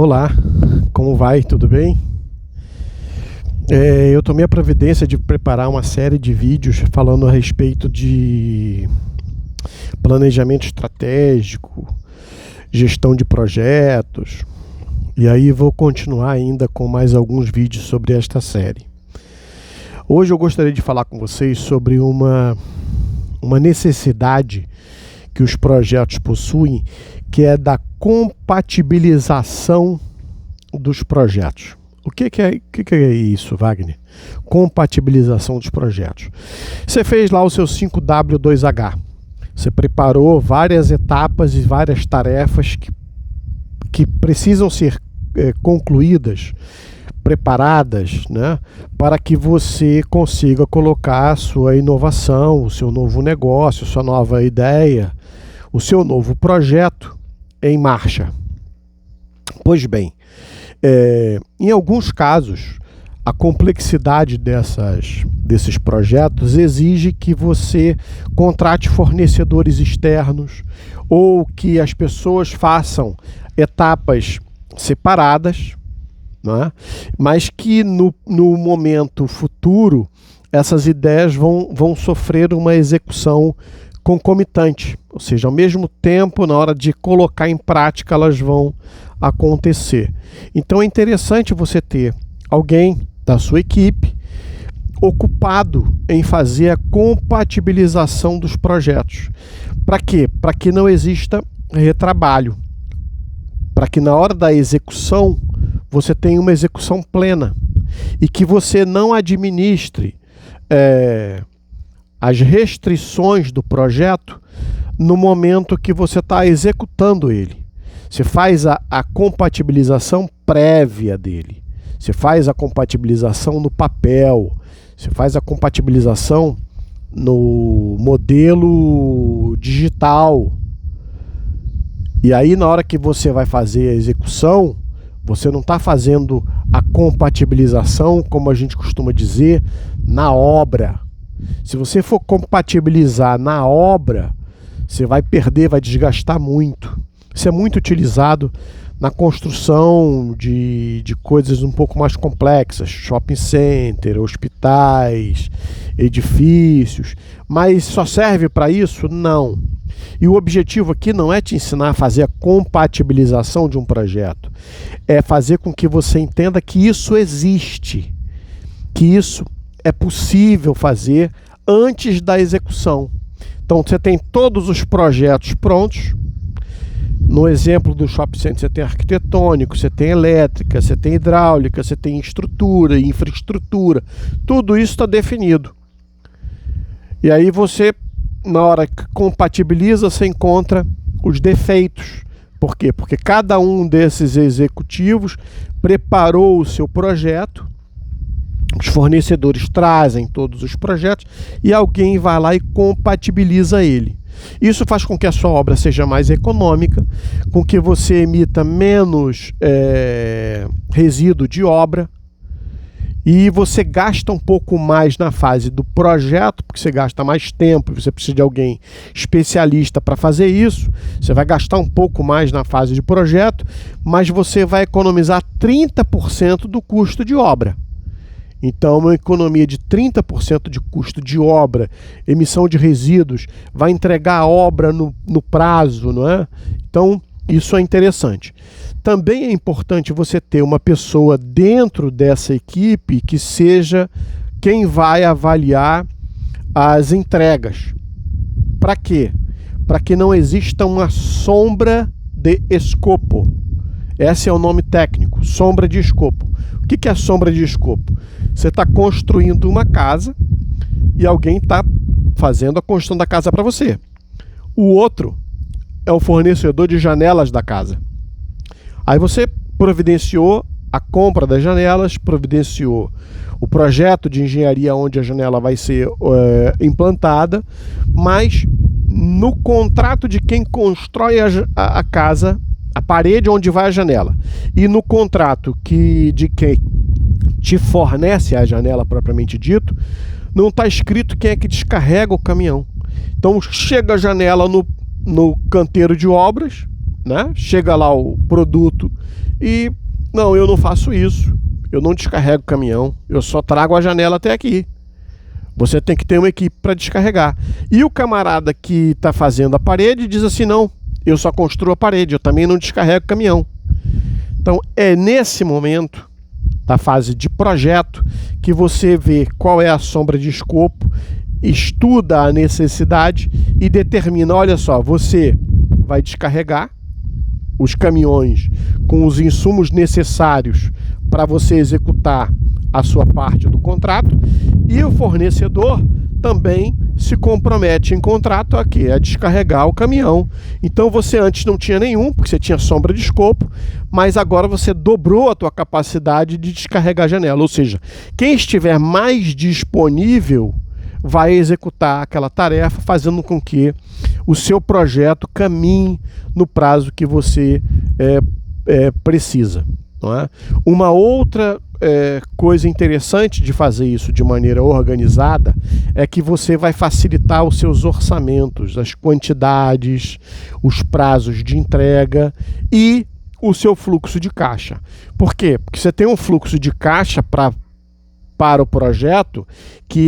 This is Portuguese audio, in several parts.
Olá, como vai? Tudo bem? Eu tomei a providência de preparar uma série de vídeos falando a respeito de planejamento estratégico, gestão de projetos, e aí vou continuar ainda com mais alguns vídeos sobre esta série. Hoje eu gostaria de falar com vocês sobre uma necessidade que os projetos possuem, que é da compatibilização dos projetos. O que é isso, Wagner? Compatibilização dos projetos. Você fez lá o seu 5W2H. Você preparou várias etapas e várias tarefas que precisam ser concluídas, preparadas, né, para que você consiga colocar a sua inovação, o seu novo negócio, a sua nova ideia, o seu novo projeto em marcha. Pois bem, em alguns casos, a complexidade desses projetos exige que você contrate fornecedores externos ou que as pessoas façam etapas separadas, né? Mas que no momento futuro essas ideias vão sofrer uma execução concomitante, ou seja, ao mesmo tempo, na hora de colocar em prática, elas vão acontecer. Então é interessante você ter alguém da sua equipe ocupado em fazer a compatibilização dos projetos. Para quê? Para que não exista retrabalho, para que na hora da execução você tenha uma execução plena e que você não administre as restrições do projeto no momento que você está executando ele. Você faz a compatibilização prévia dele. Você faz a compatibilização no papel. Você faz a compatibilização no modelo digital. E aí, na hora que você vai fazer a execução, você não está fazendo a compatibilização, como a gente costuma dizer, na obra. Se você for compatibilizar na obra, você vai perder, vai desgastar muito. Isso é muito utilizado na construção de coisas um pouco mais complexas, shopping center, hospitais, edifícios, mas só serve para isso? Não. E o objetivo aqui não é te ensinar a fazer a compatibilização de um projeto, é fazer com que você entenda que isso existe, que isso é possível fazer antes da execução. Então você tem todos os projetos prontos. No exemplo do shopping center, você tem arquitetônico, você tem elétrica, você tem hidráulica, você tem estrutura, infraestrutura. Tudo isso está definido. E aí você, na hora que compatibiliza, você encontra os defeitos. Por quê? Porque cada um desses executivos preparou o seu projeto, os fornecedores trazem todos os projetos e alguém vai lá e compatibiliza ele. Isso faz com que a sua obra seja mais econômica, com que você emita menos resíduo de obra e você gasta um pouco mais na fase do projeto, porque você gasta mais tempo, você precisa de alguém especialista para fazer isso, você vai gastar um pouco mais na fase de projeto, mas você vai economizar 30% do custo de obra. Então, uma economia de 30% de custo de obra, emissão de resíduos, vai entregar a obra no prazo, não é? Então, isso é interessante. Também é importante você ter uma pessoa dentro dessa equipe que seja quem vai avaliar as entregas. Para quê? Para que não exista uma sombra de escopo. Esse é o nome técnico, sombra de escopo. O que é sombra de escopo? Você está construindo uma casa e alguém está fazendo a construção da casa para você. O outro é o fornecedor de janelas da casa. Aí você providenciou a compra das janelas, providenciou o projeto de engenharia onde a janela vai ser implantada, mas no contrato de quem constrói a casa, a parede onde vai a janela, e no contrato de quem te fornece a janela propriamente dito, não está escrito quem é que descarrega o caminhão. Então chega a janela no canteiro de obras, né? Chega lá o produto e não, eu não faço isso, eu não descarrego o caminhão, eu só trago a janela até aqui. Você tem que ter uma equipe para descarregar. E o camarada que está fazendo a parede diz assim, não, eu só construo a parede, eu também não descarrego o caminhão. Então é nesse momento da fase de projeto que você vê qual é a sombra de escopo, estuda a necessidade e determina, olha só, você vai descarregar os caminhões com os insumos necessários para você executar a sua parte do contrato, e o fornecedor também se compromete em contrato a quê? A descarregar o caminhão. Então você antes não tinha nenhum, porque você tinha sombra de escopo, mas agora você dobrou a tua capacidade de descarregar a janela. Ou seja, quem estiver mais disponível vai executar aquela tarefa, fazendo com que o seu projeto caminhe no prazo que você precisa. Não é? Uma outra coisa interessante de fazer isso de maneira organizada é que você vai facilitar os seus orçamentos, as quantidades, os prazos de entrega e o seu fluxo de caixa. Por quê? Porque você tem um fluxo de caixa para o projeto que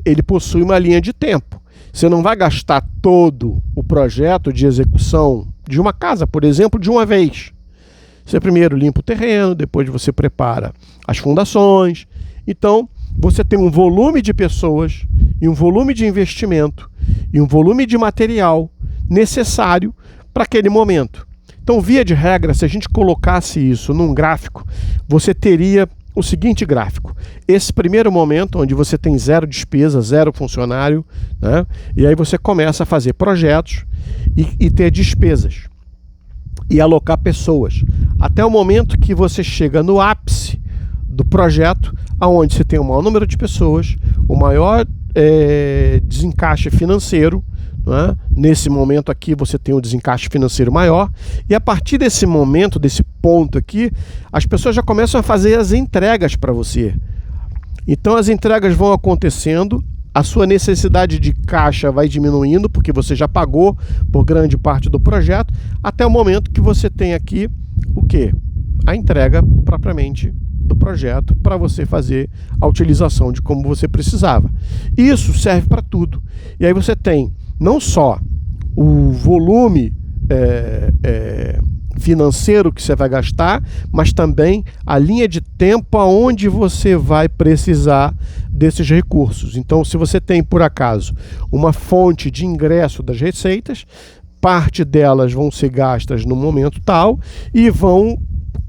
ele possui uma linha de tempo. Você não vai gastar todo o projeto de execução de uma casa, por exemplo, de uma vez. Você primeiro limpa o terreno, depois você prepara as fundações. Então, você tem um volume de pessoas e um volume de investimento e um volume de material necessário para aquele momento. Então, via de regra, se a gente colocasse isso num gráfico, você teria o seguinte gráfico. Esse primeiro momento, onde você tem zero despesa, zero funcionário, né? E aí você começa a fazer projetos e ter despesas. E alocar pessoas, até o momento que você chega no ápice do projeto, onde você tem o maior número de pessoas, o maior desencaixe financeiro, né? Nesse momento aqui você tem um desencaixe financeiro maior, e a partir desse momento, desse ponto aqui, as pessoas já começam a fazer as entregas para você. Então as entregas vão acontecendo, a sua necessidade de caixa vai diminuindo, porque você já pagou por grande parte do projeto, até o momento que você tem aqui o quê? A entrega propriamente do projeto para você fazer a utilização de como você precisava. Isso serve para tudo. E aí você tem não só o volume financeiro que você vai gastar, mas também a linha de tempo aonde você vai precisar desses recursos. Então, se você tem, por acaso, uma fonte de ingresso das receitas, parte delas vão ser gastas no momento tal e vão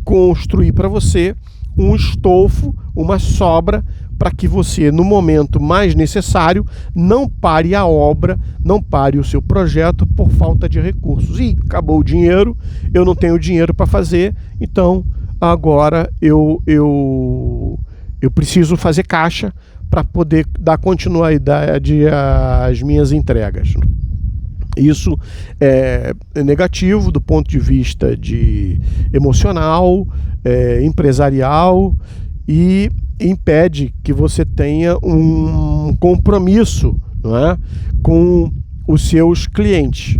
construir para você um estofo, uma sobra, para que você, no momento mais necessário, não pare a obra, não pare o seu projeto por falta de recursos. E acabou o dinheiro, eu não tenho dinheiro para fazer, então agora eu preciso fazer caixa para poder dar continuidade às minhas entregas. Isso é negativo do ponto de vista emocional, empresarial, e impede que você tenha um compromisso, não é, com os seus clientes.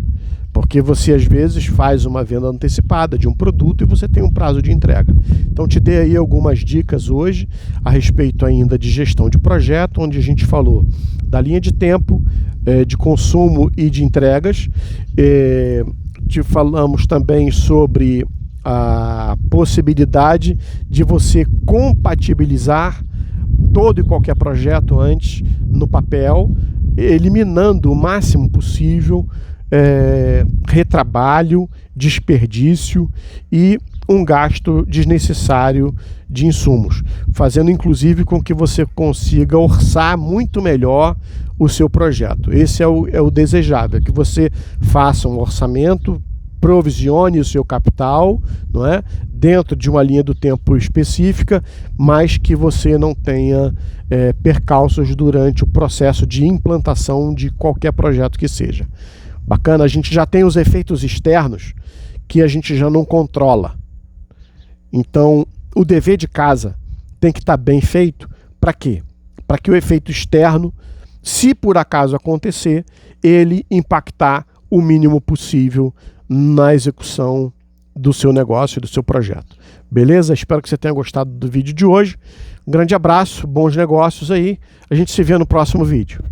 Porque você às vezes faz uma venda antecipada de um produto e você tem um prazo de entrega. Então te dei aí algumas dicas hoje a respeito ainda de gestão de projeto, onde a gente falou da linha de tempo, de consumo e de entregas. Te falamos também sobre a possibilidade de você compatibilizar todo e qualquer projeto antes no papel, eliminando o máximo possível retrabalho, desperdício e um gasto desnecessário de insumos, fazendo inclusive com que você consiga orçar muito melhor o seu projeto. Esse é o desejável, que você faça um orçamento, provisione o seu capital, não é? Dentro de uma linha do tempo específica, mas que você não tenha percalços durante o processo de implantação de qualquer projeto que seja. Bacana, a gente já tem os efeitos externos que a gente já não controla. Então, o dever de casa tem que estar bem feito. Para quê? Para que o efeito externo, se por acaso acontecer, ele impactar o mínimo possível na execução do seu negócio e do seu projeto. Beleza? Espero que você tenha gostado do vídeo de hoje. Um grande abraço, bons negócios aí. A gente se vê no próximo vídeo.